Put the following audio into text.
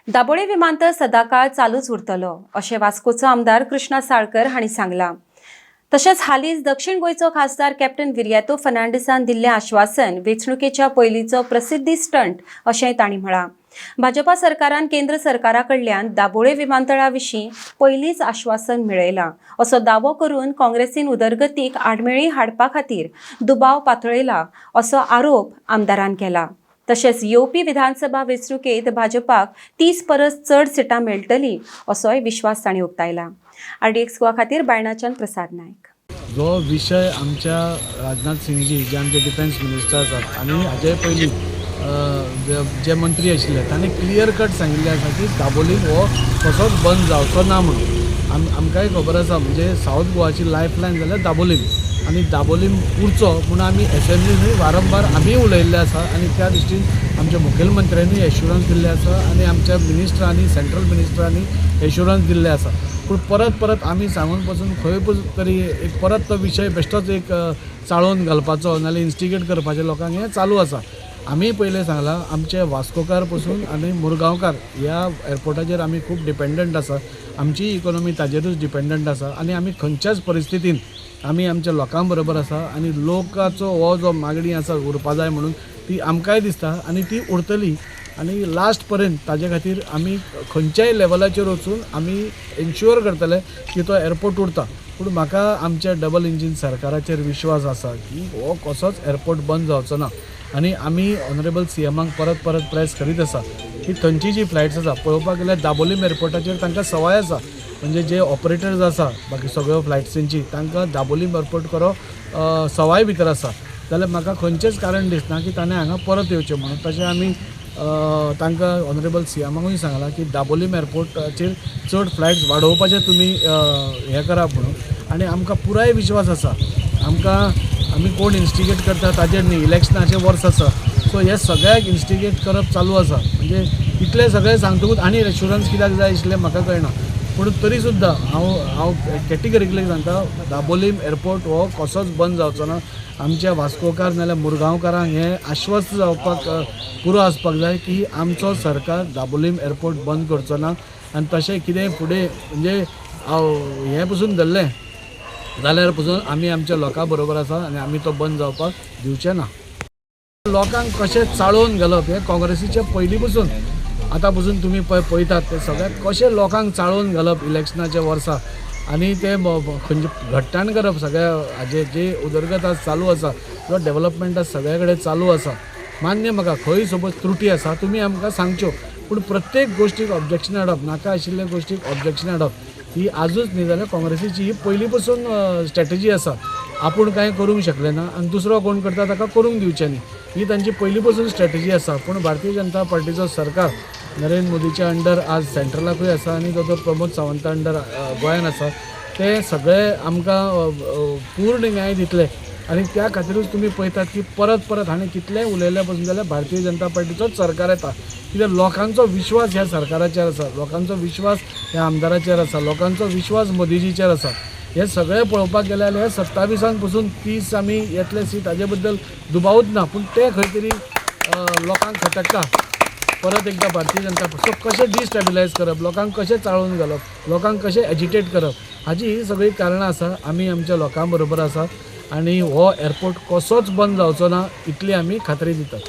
दाबोळे विमानतळ सदाकाळ चालूच उरतलो अशें वास्कोचो आमदार कृष्णा साळकर हांणी सांगलां। तशेंच हालींच दक्षिण गोंयचो खासदार कॅप्टन विर्यातो फर्नांडिसान दिल्लें आश्वासन वेंचणुकेच्या पयलींचो प्रसिद्धी स्टंट अशेंय तांणी म्हळां। भाजपा सरकारान केंद्र सरकारा कडल्यान दाबोळे विमानतळा विशीं पयलींच आश्वासन मेळयलां असो दावो करून काँग्रेसीन उदरगतीक आडमेळी हाडपा खातीर दुबाव पातळयला असो आरोप आमदारान केला। तशेंच येवपी विधानसभा वेंचणुकेंत भाजपाक 30 परस चड सिटां मेळटली असोय विश्वास तांणी उक्तायला। RDX गोवा खातीर बायणाच्यान प्रसाद नायक। जो विषय आमच्या राजनाथ सिंगजी जे आमचे डिफेन्स मिनिस्टर आसात आनी हाजे पयलीं जे मंत्री आशिल्ले तांणी क्लियर कट सांगिल्लें आसा की दाबोलीम हो कसोच बंद जावचो ना म्हणून। आमकांय खबर आसा म्हणजे सावथ गोवाची लायफ लायन जाल्यार दाबोलीम आनी दाबोलीम उरचो म्हूण आमी एसेंब्लीनूय वारंवार आमी उलयल्ले आसा आनी त्या दृश्टीन आमच्या मुखेलमंत्र्यांनी एश्युरन्स दिल्ले आसा आनी आमच्या मिनिस्टरांनी सेंट्रल मिनिस्टरांनी एश्युरन्स दिल्ले आसा। पूण परत आमी सांगून पासून खंय तरी एक परत तो विशय बेश्टोच एक चाळोवन घालपाचो नाल्यार इन्स्टिगेट करपाचे लोकांक हें चालू आसा। आमी पयलें सांगलां आमचे वास्कोकार पसून आनी मुरगांवकार ह्या एअरपोर्टाचेर आमी खूब डिपेंडंट आसा। आमची इकॉनॉमी ताजेरूच डिपेंडंट आसा आनी आमी खंयच्याच परिस्थितीन आमी आमच्या लोकां बरोबर आसा आनी लोकांचो हो जो मागणी आसा उरपा जाय म्हणून ती आमकांय दिसता आनी ती उरतली आनी लास्ट पर्यंत ताजे खातीर आमी खंयच्याय लेवलाचेर वचून आमी एन्श्युअर करतले की तो एअरपोर्ट उरता। पूण म्हाका आमच्या डबल इंजीन सरकाराचेर विश्वास आसा की हो कसोच एअरपोर्ट बंद जावचो ना आनी आमी ऑनरेबल CMाक परत प्रेस करीत आसा की थंयची जी फ्लायट्स आसा पळोवपाक गेल्यार दाबोलीम एअरपोर्टाचेर तांकां सवाय आसा म्हणजे जे ऑपरेटर्स आसा बाकी सगळ्यो फ्लायट्सींची तांकां दाबोलीम एअरपोर्ट करो सवाय भितर आसा जाल्यार म्हाका खंयचेंच कारण दिसना की ताणें हांगा परत येवचें म्हणून। तशें आमी तांकां ऑनरेबल CMाकूय सांगलां की दाबोलीम एअरपोर्टाचेर चड फ्लायट्स वाडोवपाचें तुमी हें करात म्हणून आनी आमकां पुराय विश्वास आसा। आमी कोण इन्स्टिगेट करता ताजेर न्ही, इलेक्शनाचें वर्स आसा सो हे सगळ्याक इन्स्टिगेट करप चालू आसा। म्हणजे इतलें सगळें सांगतकूच आनी एश्युरन्स कित्याक जाय आशिल्लें म्हाका कळना पूण तरी सुद्दां हांव कॅटेगरिकली सांगता दाबोलीम एअरपोर्ट हो कसोच बंद जावचो ना। आमच्या वास्कोकार नाल्यार मुरगांवकारांक हें आश्वस्त जावपाक पुरो आसपाक जाय की आमचो सरकार दाबोलीम एअरपोर्ट बंद करचो ना आनी तशें कितें फुडें म्हणजे हें पसून धरलें जाल्यार पसून आमी आमच्या लोकां बरोबर आसा आनी आमी तो बंद जावपाक दिवचे ना। लोकांक कशें चाळोवन घालप हें काँग्रेसीचे पयलीं पसून आतां पसून तुमी पळयतात ते सगळ्याक कशें लोकांक चाळोवन घालप इलेक्शनाच्या वर्सा आनी ते खंयचे घट्टाण करप सगळ्या हाजे जे उदरगत आज चालू आसा जो डेव्हलपमेंट आज सगळे कडेन चालू आसा। मान्य म्हाका खंय सपोज त्रुटी आसा तुमी आमकां सांगच्यो पूण प्रत्येक गोश्टीक ऑब्जेक्शन हाडप नाका आशिल्ल्या गोश्टीक ऑब्जेक्शन हाडप ही आजूच न्ही जाल्यार काँग्रेसीची ही पयलीं पसून स्ट्रॅटेजी आसा। आपूण कांय करूंक शकले ना आनी दुसरो कोण करता ताका करूंक दिवचें न्ही ही तांची पयलीं पसून स्ट्रॅटेजी आसा। पूण भारतीय जनता पार्टीचो सरकार नरेंद्र मोदीच्या अंडर आज सेंट्रलाकूय आसा आनी तो प्रमोद सावंता अंडर गोंयान आसा ते सगळे आमकां पूर्ण न्याय दितले आनी त्या खातीरूच तुमी पळयतात की परत हांणी कितलेंय उलयल्या पासून जाल्यार भारतीय जनता पार्टीचोच सरकार येता कित्याक लोकांचो विश्वास ह्या सरकाराचेर आसा, लोकांचो विश्वास ह्या आमदाराचेर आसा, लोकांचो विश्वास मोदीजीचेर आसा। हे सगळें पळोवपाक गेल्यार हे 27 पसून 30 आमी येतले सीट हाजे बद्दल दुबावूच ना पूण ते खंय तरी लोकांक खटकता परत एकदा भारतीय जनता पार्टी सो कशें डिस्टेबिलायज करप, लोकांक कशें चाळोवन घालप, लोकांक कशें एजिटेट करप हाजी ही सगळी कारणां आसा। आमी आमच्या लोकां बरोबर आसा आनी हो एअरपोर्ट कसोच बंद जावचो ना इतली आमी खात्री दितात।